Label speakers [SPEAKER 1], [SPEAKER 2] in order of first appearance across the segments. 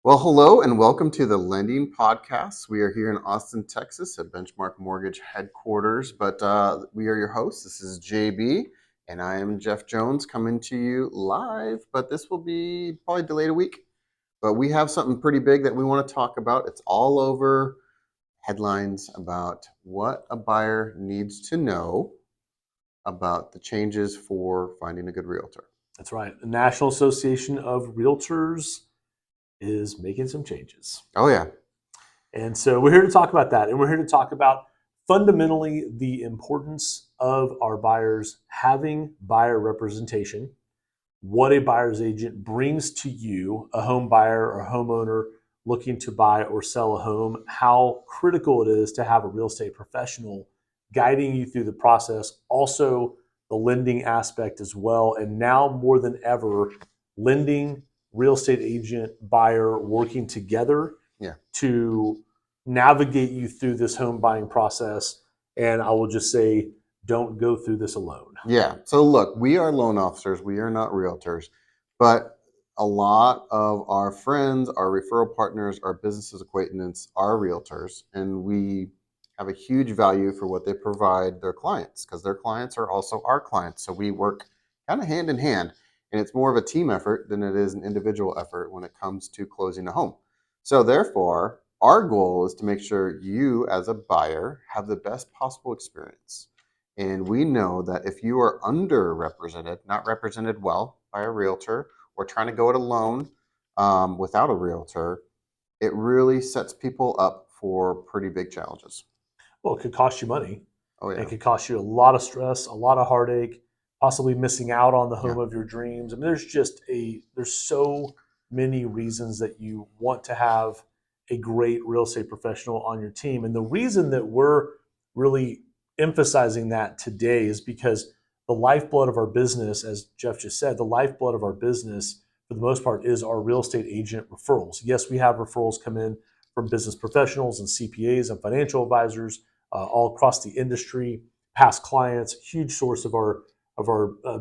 [SPEAKER 1] Well, hello and welcome to the Lending Podcast. We are here in Austin, Texas at Benchmark Mortgage headquarters, but we are your hosts. This is JB and I am Jeff Jones coming to you live, but this will be probably delayed a week. But we have something pretty big that we want to talk about. It's all over headlines about what a buyer needs to know about the changes for finding a good realtor.
[SPEAKER 2] That's right. The National Association of Realtors is making some changes.
[SPEAKER 1] Oh, yeah.
[SPEAKER 2] And so we're here to talk about that. And we're here to talk about fundamentally the importance of our buyers having buyer representation, what a buyer's agent brings to you, a home buyer or homeowner looking to buy or sell a home, how critical it is to have a real estate professional guiding you through the process. Also, the lending aspect as well. And now more than ever, lending, real estate agent, buyer working together to navigate you through this home buying process. And I will just say, don't go through this alone.
[SPEAKER 1] Yeah. So look, we are loan officers. We are not realtors, but a lot of our friends, our referral partners, our businesses acquaintances are realtors, and we have a huge value for what they provide their clients because their clients are also our clients. So we work kind of hand in hand, and it's more of a team effort than it is an individual effort when it comes to closing a home. So therefore, our goal is to make sure you as a buyer have the best possible experience. And we know that if you are underrepresented, not represented well by a realtor, or trying to go it alone without a realtor, it really sets people up for pretty big challenges.
[SPEAKER 2] Well, it could cost you money.
[SPEAKER 1] Oh,
[SPEAKER 2] And
[SPEAKER 1] yeah.
[SPEAKER 2] it could cost you a lot of stress, a lot of heartache, possibly missing out on the
[SPEAKER 1] Yeah.
[SPEAKER 2] home of your dreams. I mean, there's so many reasons that you want to have a great real estate professional on your team. And the reason that we're really emphasizing that today is because the lifeblood of our business, as Jeff just said, the lifeblood of our business for the most part is our real estate agent referrals. Yes, we have referrals come in from business professionals and CPAs and financial advisors all across the industry, past clients, huge source of our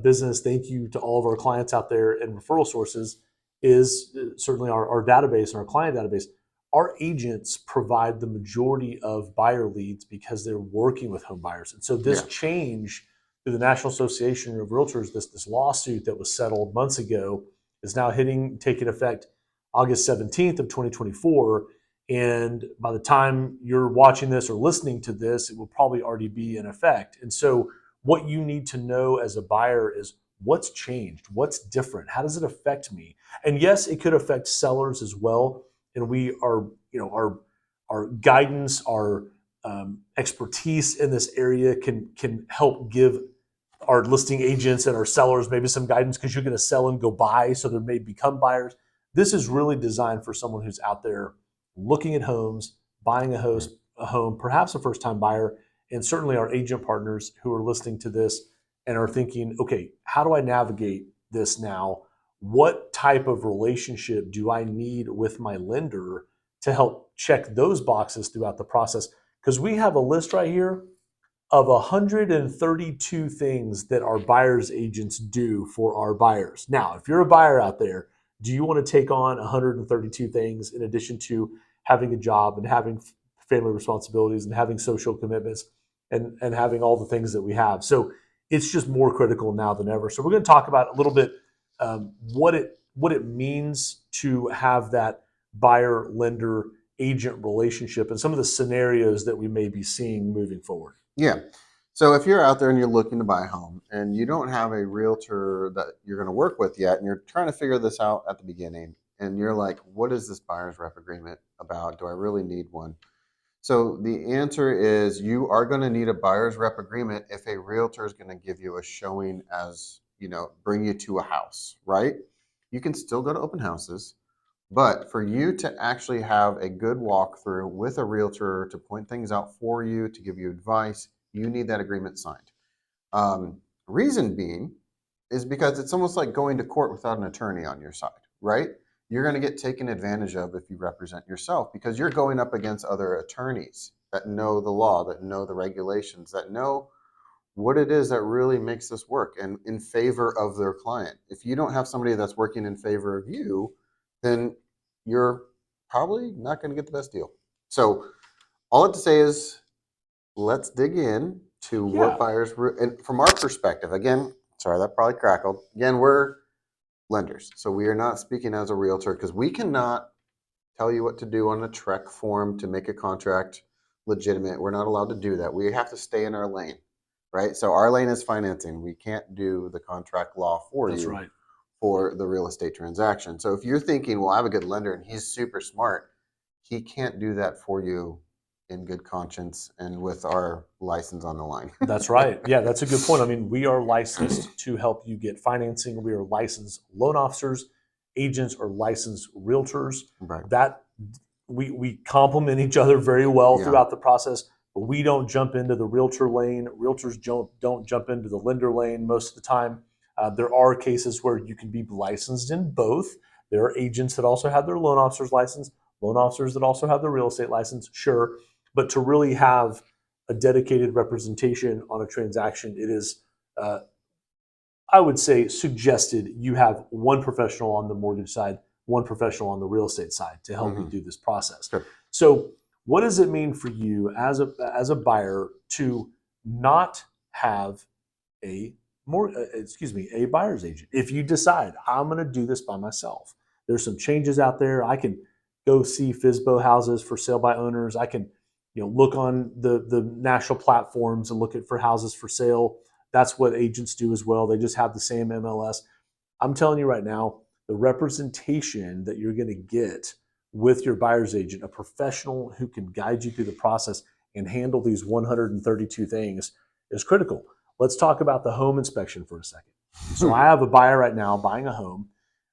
[SPEAKER 2] business. Thank you to all of our clients out there. And referral sources is certainly our database and our client database. Our agents provide the majority of buyer leads because they're working with home buyers. And so this change through the National Association of Realtors, this lawsuit that was settled months ago, is now taking effect August 17th of 2024. And by the time you're watching this or listening to this, it will probably already be in effect. And so what you need to know as a buyer is what's changed, what's different, how does it affect me? And yes, it could affect sellers as well. And we are, our guidance, our expertise in this area can help give our listing agents and our sellers maybe some guidance because you're going to sell and go buy, so there may become buyers. This is really designed for someone who's out there looking at homes, buying a home, perhaps a first-time buyer, and certainly our agent partners who are listening to this and are thinking, okay, how do I navigate this now? What type of relationship do I need with my lender to help check those boxes throughout the process? Because we have a list right here of 132 things that our buyer's agents do for our buyers. Now, if you're a buyer out there, do you want to take on 132 things in addition to having a job and having family responsibilities and having social commitments and having all the things that we have? So it's just more critical now than ever. So we're going to talk about a little bit what it means to have that buyer lender agent relationship and some of the scenarios that we may be seeing moving forward.
[SPEAKER 1] Yeah. So if you're out there and you're looking to buy a home and you don't have a realtor that you're going to work with yet, and you're trying to figure this out at the beginning, and you're like, what is this buyer's rep agreement about? Do I really need one? So the answer is you are going to need a buyer's rep agreement if a realtor is going to give you a showing as, bring you to a house, right? You can still go to open houses, but for you to actually have a good walkthrough with a realtor to point things out for you, to give you advice, you need that agreement signed. Reason being is because it's almost like going to court without an attorney on your side, right? You're going to get taken advantage of if you represent yourself because you're going up against other attorneys that know the law, that know the regulations, that know what it is that really makes this work and in favor of their client. If you don't have somebody that's working in favor of you, then you're probably not going to get the best deal. So all I have to say is let's dig in to what
[SPEAKER 2] Yeah,
[SPEAKER 1] buyers and from our perspective. Again, sorry that probably crackled. Again, we're lenders, so we are not speaking as a realtor because we cannot tell you what to do on a TREC form to make a contract legitimate. We're not allowed to do that. We have to stay in our lane, right? So our lane is financing. We can't do the contract law for
[SPEAKER 2] that's
[SPEAKER 1] you
[SPEAKER 2] right.
[SPEAKER 1] for the real estate transaction. So if you're thinking, well, I have a good lender and he's super smart, he can't do that for you in good conscience and with our license on the line.
[SPEAKER 2] That's right. Yeah, that's a good point. I mean, we are licensed to help you get financing. We are licensed loan officers, agents, or licensed realtors.
[SPEAKER 1] Right.
[SPEAKER 2] That we complement each other very well
[SPEAKER 1] Yeah.
[SPEAKER 2] throughout the process. But we don't jump into the realtor lane. Realtors don't jump into the lender lane most of the time. There are cases where you can be licensed in both. There are agents that also have their loan officer's license, loan officers that also have their real estate license, sure. But to really have a dedicated representation on a transaction, it is, uh, I would say, suggested you have one professional on the mortgage side, one professional on the real estate side to help you
[SPEAKER 1] Mm-hmm.
[SPEAKER 2] through this process.
[SPEAKER 1] Sure.
[SPEAKER 2] So, what does it mean for you as a buyer to not have a a buyer's agent? If you decide I'm going to do this by myself, there's some changes out there. I can go see FSBO houses for sale by owners. I can, look on the national platforms and look at for houses for sale. That's what agents do as well. They just have the same MLS. I'm telling you right now, the representation that you're going to get with your buyer's agent, a professional who can guide you through the process and handle these 132 things, is critical. Let's talk about the home inspection for a second. So I have a buyer right now buying a home.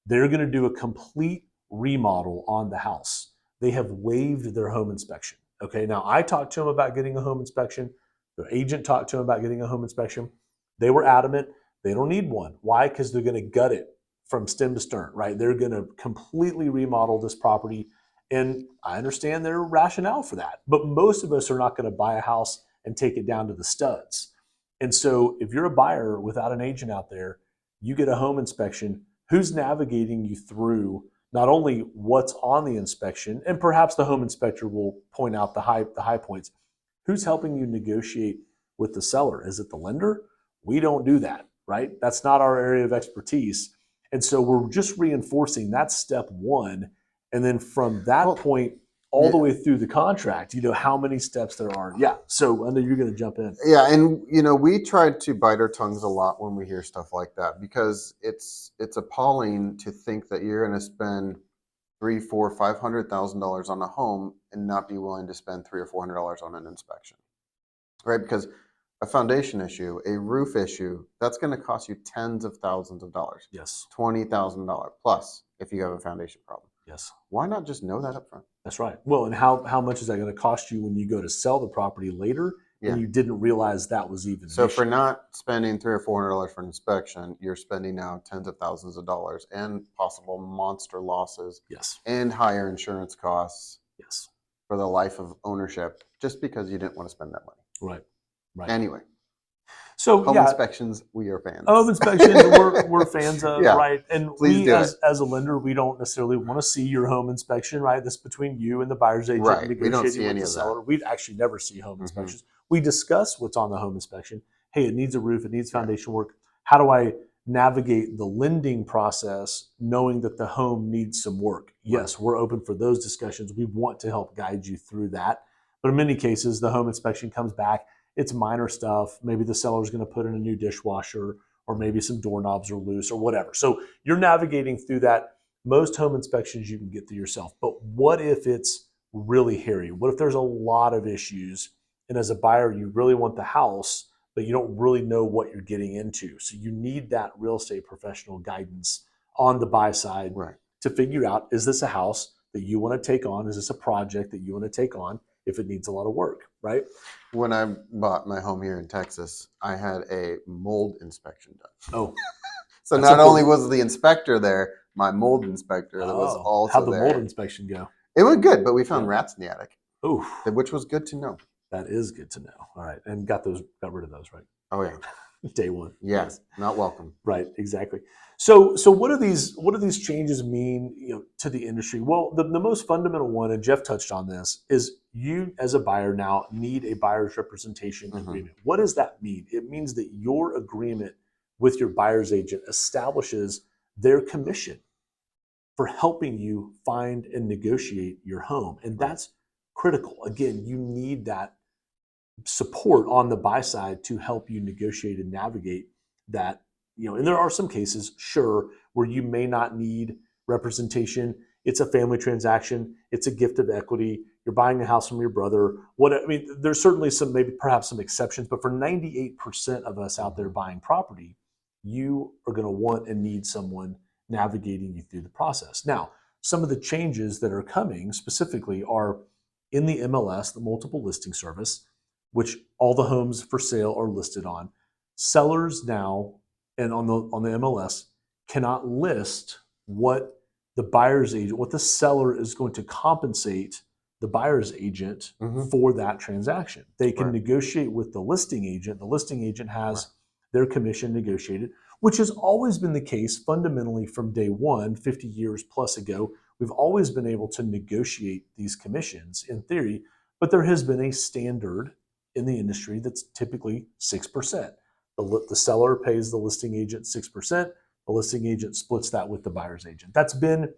[SPEAKER 2] They're going to do a complete remodel on the house. They have waived their home inspection. Okay, now I talked to them about getting a home inspection. Their agent talked to them about getting a home inspection. They were adamant they don't need one. Why? Because they're going to gut it from stem to stern, right? They're going to completely remodel this property. And I understand their rationale for that. But most of us are not going to buy a house and take it down to the studs. And so if you're a buyer without an agent out there, you get a home inspection, who's navigating you through not only what's on the inspection, and perhaps the home inspector will point out the high points, who's helping you negotiate with the seller? Is it the lender? We don't do that, right? That's not our area of expertise. And so we're just reinforcing that's step one. And then from that
[SPEAKER 1] Well,
[SPEAKER 2] point all
[SPEAKER 1] yeah,
[SPEAKER 2] the way through the contract, how many steps there are. Yeah. So I know you're going to jump in.
[SPEAKER 1] yeah, and we try to bite our tongues a lot when we hear stuff like that because it's appalling to think that you're going to spend three, four, $500,000 on a home and not be willing to spend $300 or $400 on an inspection, right? Because a foundation issue, a roof issue, that's going to cost you tens of thousands of dollars,
[SPEAKER 2] Yes.
[SPEAKER 1] $20,000 plus if you have a foundation problem.
[SPEAKER 2] Yes.
[SPEAKER 1] Why not just know that up front?
[SPEAKER 2] That's right. Well, and how much is that going to cost you when you go to sell the property later and
[SPEAKER 1] Yeah.
[SPEAKER 2] you didn't realize that was even an
[SPEAKER 1] So for
[SPEAKER 2] issue?
[SPEAKER 1] not spending $300 or $400 for an inspection, you're spending now tens of thousands of dollars and possible monster losses
[SPEAKER 2] Yes.
[SPEAKER 1] and higher insurance costs
[SPEAKER 2] Yes.
[SPEAKER 1] for the life of ownership just because you didn't want to spend that money.
[SPEAKER 2] Right. Right.
[SPEAKER 1] Anyway,
[SPEAKER 2] So
[SPEAKER 1] home
[SPEAKER 2] yeah,
[SPEAKER 1] inspections, we are fans.
[SPEAKER 2] home inspections we're fans of,
[SPEAKER 1] Yeah,
[SPEAKER 2] right? And
[SPEAKER 1] please
[SPEAKER 2] we
[SPEAKER 1] do it.
[SPEAKER 2] as a lender, we don't necessarily want to see your home inspection, right? That's between you and the buyer's agent
[SPEAKER 1] Right. We don't
[SPEAKER 2] negotiating
[SPEAKER 1] see
[SPEAKER 2] with
[SPEAKER 1] any
[SPEAKER 2] the
[SPEAKER 1] of that.
[SPEAKER 2] seller. We'd actually never see home
[SPEAKER 1] Hmm.
[SPEAKER 2] inspections. We discuss what's on the home inspection. Hey, it needs a roof, it needs
[SPEAKER 1] Yeah.
[SPEAKER 2] foundation work. How do I navigate the lending process knowing that the home needs some work? Yes, we're open for those discussions. We want to help guide you through that. But in many cases, the home inspection comes back, it's minor stuff. Maybe the seller's going to put in a new dishwasher, or maybe some doorknobs are loose or whatever. So you're navigating through that. Most home inspections you can get through yourself. But what if it's really hairy? What if there's a lot of issues? And as a buyer, you really want the house, but you don't really know what you're getting into. So you need that real estate professional guidance on the buy side
[SPEAKER 1] Right.
[SPEAKER 2] to figure out, is this a house that you want to take on? Is this a project that you want to take on if it needs a lot of work, right?
[SPEAKER 1] When I bought my home here in Texas, I had a mold inspection done.
[SPEAKER 2] Oh,
[SPEAKER 1] So
[SPEAKER 2] that's
[SPEAKER 1] not only
[SPEAKER 2] important.
[SPEAKER 1] was the inspector there, my mold inspector that was
[SPEAKER 2] Oh, how'd
[SPEAKER 1] also
[SPEAKER 2] the mold
[SPEAKER 1] there.
[SPEAKER 2] inspection go?
[SPEAKER 1] It went good, but we found
[SPEAKER 2] Yeah.
[SPEAKER 1] rats in the attic,
[SPEAKER 2] Oh,
[SPEAKER 1] which was good to know.
[SPEAKER 2] that is good to know. All right, and got rid of those, right?
[SPEAKER 1] Oh yeah.
[SPEAKER 2] Day one.
[SPEAKER 1] Yeah,
[SPEAKER 2] Yes.
[SPEAKER 1] not welcome.
[SPEAKER 2] Right, exactly. So what do these changes mean, to the industry? Well, the most fundamental one, and Jeff touched on this, is you as a buyer now need a buyer's representation
[SPEAKER 1] Hmm.
[SPEAKER 2] agreement. What does that mean? It means that your agreement with your buyer's agent establishes their commission for helping you find and negotiate your home. And
[SPEAKER 1] Right.
[SPEAKER 2] that's critical. Again, you need that support on the buy side to help you negotiate and navigate that. And there are some cases, sure, where you may not need representation. It's a family transaction, it's a gift of equity, you're buying a house from your brother. There's certainly some, maybe perhaps some exceptions, but for 98% of us out there
[SPEAKER 1] Hmm.
[SPEAKER 2] buying property, you are going to want and need someone navigating you through the process. Now, some of the changes that are coming specifically are in the MLS, the multiple listing service, which all the homes for sale are listed on. Sellers now, and on the MLS, cannot list what what the seller is going to compensate the buyer's agent
[SPEAKER 1] Hmm.
[SPEAKER 2] for that transaction. They can
[SPEAKER 1] Right.
[SPEAKER 2] negotiate with the listing agent. The listing agent
[SPEAKER 1] Right.
[SPEAKER 2] has their commission negotiated, which has always been the case fundamentally from day one, 50 years plus ago. We've always been able to negotiate these commissions in theory, but there has been a standard in the industry that's typically 6%. The seller pays the listing agent 6%. The listing agent splits that with the buyer's agent. That's been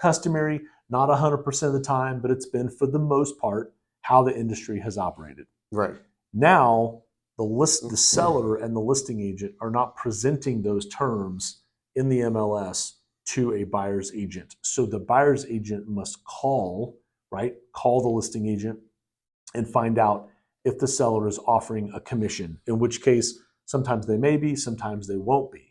[SPEAKER 2] customary, not 100% of the time, but it's been for the most part how the industry has operated.
[SPEAKER 1] Right.
[SPEAKER 2] Now, the seller and the listing agent are not presenting those terms in the MLS to a buyer's agent. So the buyer's agent must call the listing agent and find out if the seller is offering a commission, in which case sometimes they may be, sometimes they won't be.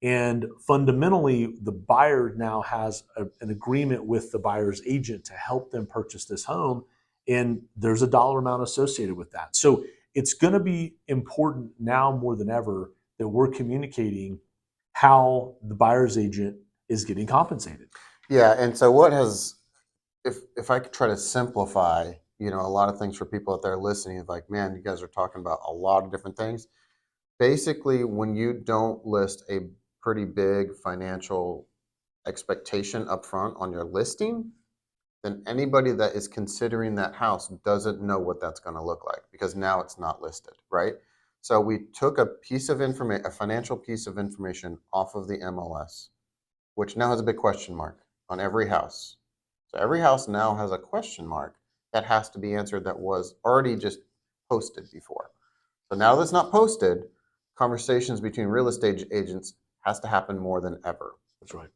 [SPEAKER 2] And fundamentally, the buyer now has an agreement with the buyer's agent to help them purchase this home. And there's a dollar amount associated with that. So it's going to be important now more than ever that we're communicating how the buyer's agent is getting compensated.
[SPEAKER 1] Yeah. And so what has, if I could try to simplify, a lot of things for people out there listening, is like, man, you guys are talking about a lot of different things. Basically, when you don't list a pretty big financial expectation up front on your listing, then anybody that is considering that house doesn't know what that's going to look like because now it's not listed, right? So we took a piece of information, a financial piece of information off of the MLS, which now has a big question mark on every house. So every house now has a question mark that has to be answered that was already just posted before. So now that's not posted, conversations between real estate agents has to happen more than ever.
[SPEAKER 2] That's right.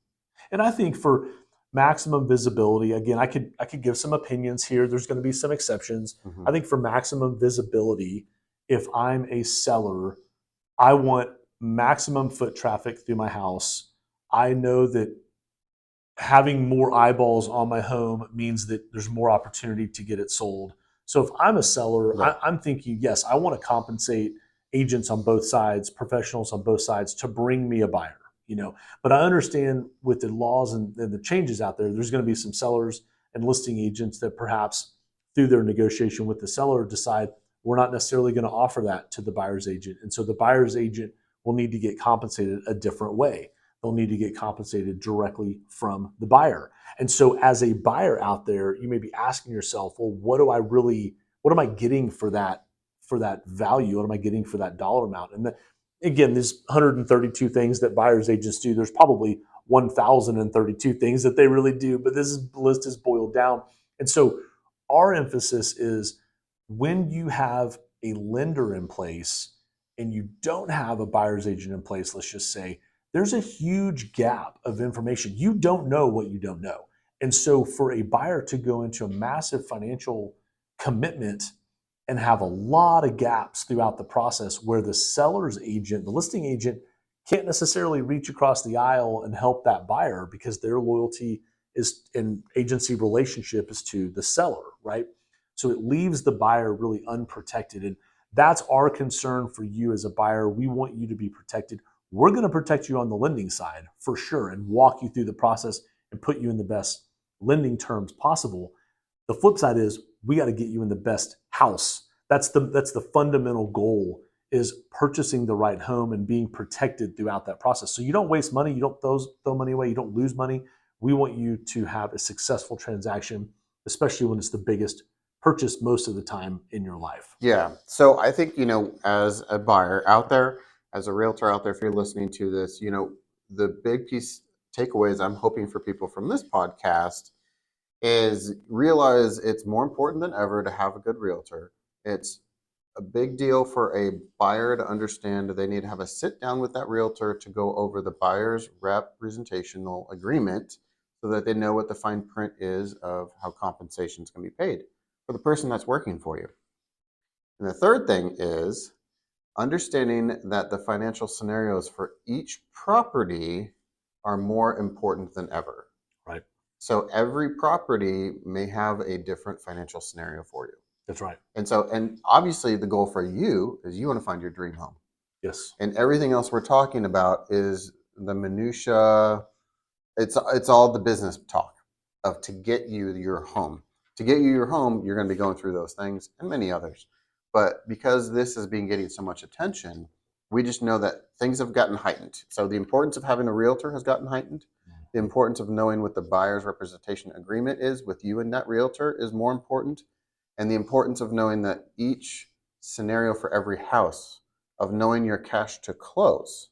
[SPEAKER 2] And I think for maximum visibility, again, I could give some opinions here. There's going to be some exceptions.
[SPEAKER 1] Hmm.
[SPEAKER 2] I think for maximum visibility, if I'm a seller, I want maximum foot traffic through my house. I know that having more eyeballs on my home means that there's more opportunity to get it sold. So if I'm a seller,
[SPEAKER 1] Right.
[SPEAKER 2] I'm thinking, yes, I want to compensate agents on both sides, professionals on both sides to bring me a buyer. But I understand with the laws and the changes out there, there's going to be some sellers and listing agents that perhaps through their negotiation with the seller decide we're not necessarily going to offer that to the buyer's agent. And so the buyer's agent will need to get compensated a different way. They'll need to get compensated directly from the buyer. And so as a buyer out there, you may be asking yourself, well, what am I getting for that value? What am I getting for that dollar amount? And again, there's 132 things that buyers agents do. There's probably 1,032 things that they really do, but list is boiled down. And so our emphasis is when you have a lender in place and you don't have a buyer's agent in place, let's just say, there's a huge gap of information. You don't know what you don't know. And so for a buyer to go into a massive financial commitment and have a lot of gaps throughout the process where the seller's agent, the listing agent, can't necessarily reach across the aisle and help that buyer because their loyalty is and agency relationship is to the seller, right? So it leaves the buyer really unprotected. And that's our concern for you as a buyer. We want you to be protected. We're going to protect you on the lending side for sure and walk you through the process and put you in the best lending terms possible. The flip side is we got to get you in the best house. That's the fundamental goal is purchasing the right home and being protected throughout that process. So you don't waste money, you don't throw money away, you don't lose money. We want you to have a successful transaction, especially when it's the biggest purchase most of the time in your life.
[SPEAKER 1] Yeah. So I think, as a buyer out there, as a realtor out there, if you're listening to this, the big piece takeaways I'm hoping for people from this podcast is realize it's more important than ever to have a good realtor. It's a big deal for a buyer to understand that they need to have a sit down with that realtor to go over the buyer's representational agreement so that they know what the fine print is of how compensation is going to be paid for the person that's working for you. And the third thing is understanding that the financial scenarios for each property are more important than ever.
[SPEAKER 2] Right.
[SPEAKER 1] So every property may have a different financial scenario for you.
[SPEAKER 2] That's right.
[SPEAKER 1] And obviously the goal for you is you want to find your dream home.
[SPEAKER 2] Yes.
[SPEAKER 1] And everything else we're talking about is the minutia. It's all the business talk of to get you your home. To get you your home, you're going to be going through those things and many others. But because this has been getting so much attention, we just know that things have gotten heightened. So the importance of having a realtor has gotten heightened. The importance of knowing what the buyer's representation agreement is with you and that realtor is more important. And the importance of knowing that each scenario for every house, of knowing your cash to close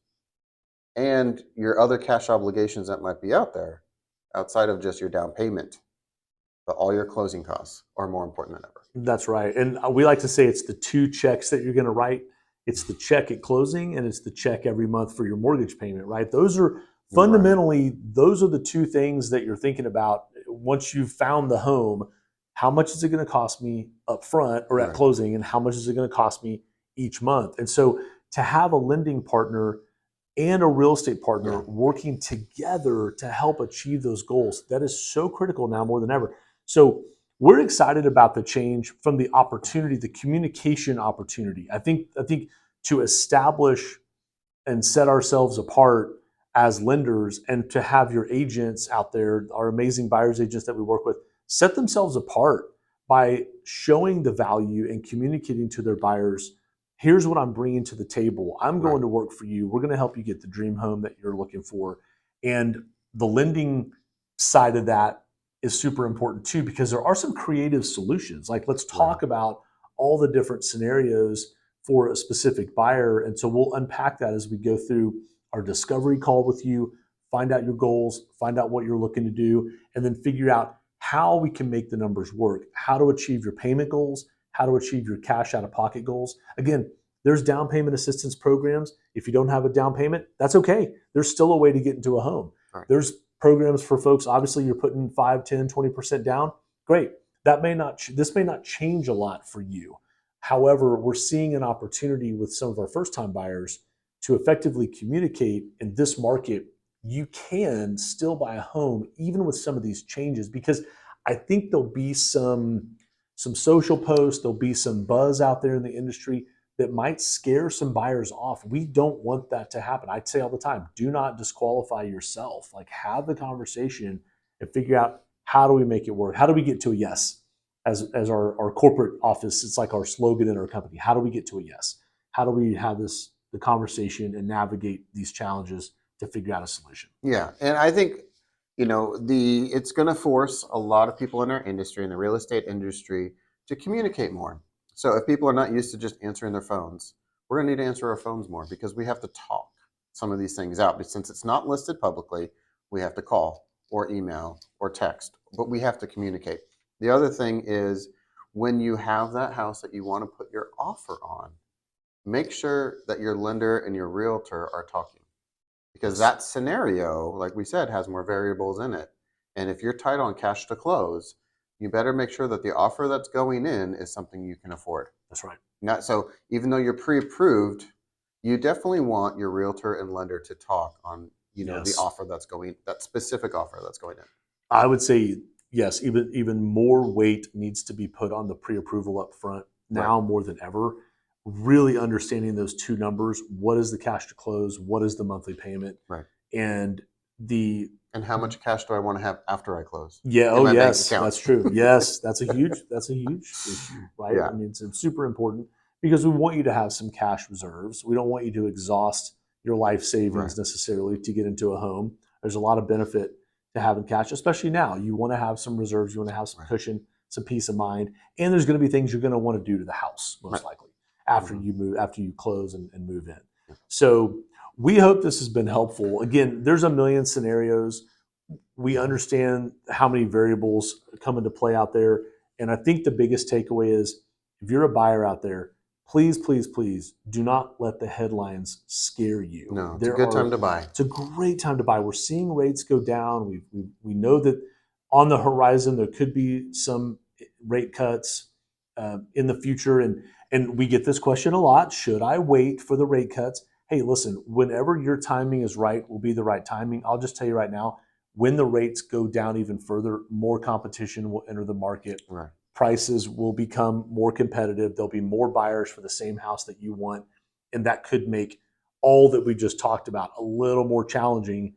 [SPEAKER 1] and your other cash obligations that might be out there outside of just your down payment, but all your closing costs are more important than ever.
[SPEAKER 2] That's right. And we like to say it's the two checks that you're going to write. It's the check at closing and it's the check every month for your mortgage payment, right? Those are fundamentally, those are the two things that you're thinking about once you've found the home. How much is it going to cost me up front or at
[SPEAKER 1] Right.
[SPEAKER 2] closing, and how much is it going to cost me each month? And so to have a lending partner and a real estate partner working together to help achieve those goals, that is so critical now more than ever. So we're excited about the change from the opportunity, the communication opportunity. I think to establish and set ourselves apart as lenders, and to have your agents out there, our amazing buyers agents that we work with, set themselves apart by showing the value and communicating to their buyers, here's what I'm bringing to the table. I'm going to work for you. We're going to help you get the dream home that you're looking for. And the lending side of that is super important too, because there are some creative solutions. Like, let's talk about all the different scenarios for a specific buyer. And so we'll unpack that as we go through our discovery call with you, find out your goals, find out what you're looking to do, and then figure out how we can make the numbers work, how to achieve your payment goals, how to achieve your cash out of pocket goals. Again, there's down payment assistance programs. If you don't have a down payment, that's okay. There's still a way to get into a home.
[SPEAKER 1] Right.
[SPEAKER 2] There's programs for folks, obviously you're putting 5, 10, 20% down. Great. This may not change a lot for you. However, we're seeing an opportunity with some of our first-time buyers to effectively communicate in this market. You can still buy a home even with some of these changes, because I think there'll be some social posts, there'll be some buzz out there in the industry that might scare some buyers off. We don't want that to happen. I say all the time, do not disqualify yourself. Like, have the conversation and figure out, how do we make it work? How do we get to a yes? As our corporate office, it's like our slogan in our company. How do we get to a yes? How do we have the conversation and navigate these challenges to figure out a solution?
[SPEAKER 1] Yeah, and I think it's going to force a lot of people in our industry, in the real estate industry, to communicate more. So if people are not used to just answering their phones, we're going to need to answer our phones more, because we have to talk some of these things out. But since it's not listed publicly, we have to call or email or text, but we have to communicate. The other thing is, when you have that house that you want to put your offer on, make sure that your lender and your realtor are talking, because that scenario, like we said, has more variables in it. And if you're tight on cash to close, you better make sure that the offer that's going in is something you can afford.
[SPEAKER 2] That's right.
[SPEAKER 1] Not so, even though you're pre-approved, you definitely want your realtor and lender to talk on, the offer that's going, that specific offer that's going in.
[SPEAKER 2] I would say yes. Even more weight needs to be put on the pre-approval up front now more than ever. Really understanding those two numbers: what is the cash to close? What is the monthly payment?
[SPEAKER 1] Right.
[SPEAKER 2] And
[SPEAKER 1] how much cash do I want to have after I close?
[SPEAKER 2] Yeah.
[SPEAKER 1] In
[SPEAKER 2] Oh,
[SPEAKER 1] my bank
[SPEAKER 2] yes,
[SPEAKER 1] account?
[SPEAKER 2] that's true. Yes, that's a huge issue, right?
[SPEAKER 1] Yeah.
[SPEAKER 2] I mean, it's super important, because we want you to have some cash reserves. We don't want you to exhaust your life
[SPEAKER 1] Right.
[SPEAKER 2] savings necessarily to get into a home. There's a lot of benefit to having cash, especially now. You want to have some reserves, you want to have some
[SPEAKER 1] Right.
[SPEAKER 2] cushion, some peace of mind, and there's going to be things you're going to want to do to the house
[SPEAKER 1] Right.
[SPEAKER 2] most likely after
[SPEAKER 1] Mhm.
[SPEAKER 2] you move, after you close and move in.
[SPEAKER 1] Yeah.
[SPEAKER 2] So we hope this has been helpful. Again, there's a million scenarios. We understand how many variables come into play out there. And I think the biggest takeaway is if you're a buyer out there, please, please, please do not let the headlines scare you.
[SPEAKER 1] No, it's a good time to buy.
[SPEAKER 2] It's a great time to buy. We're seeing rates go down. We know that on the horizon there could be some rate cuts in the future. And we get this question a lot. Should I wait for the rate cuts? Hey, listen, whenever your timing is right will be the right timing. I'll just tell you right now, when the rates go down even further, more competition will enter the market.
[SPEAKER 1] Right.
[SPEAKER 2] Prices will become more competitive. There'll be more buyers for the same house that you want. And that could make all that we just talked about a little more challenging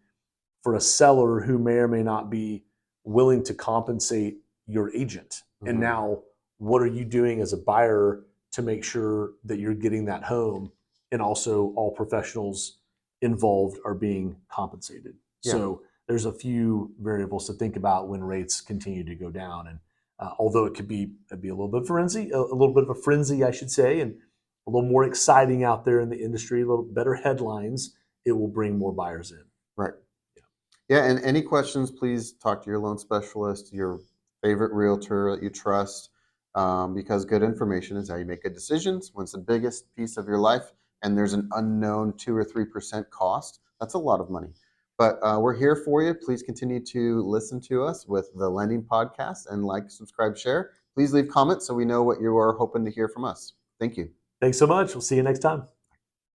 [SPEAKER 2] for a seller who may or may not be willing to compensate your agent. And
[SPEAKER 1] Mhm.
[SPEAKER 2] now, what are you doing as a buyer to make sure that you're getting that home and also all professionals involved are being compensated?
[SPEAKER 1] Yeah.
[SPEAKER 2] So there's a few variables to think about when rates continue to go down. And although it'd be a little bit a little bit of a frenzy, I should say, and a little more exciting out there in the industry, a little better headlines, it will bring more buyers in.
[SPEAKER 1] Right. Yeah, and any questions, please talk to your loan specialist, your favorite realtor that you trust, because good information is how you make good decisions. When it's the biggest piece of your life and there's an unknown 2 or 3% cost, that's a lot of money. But we're here for you. Please continue to listen to us with the Lending Podcast and like, subscribe, share. Please leave comments so we know what you are hoping to hear from us. Thank you.
[SPEAKER 2] Thanks so much. We'll see you next time.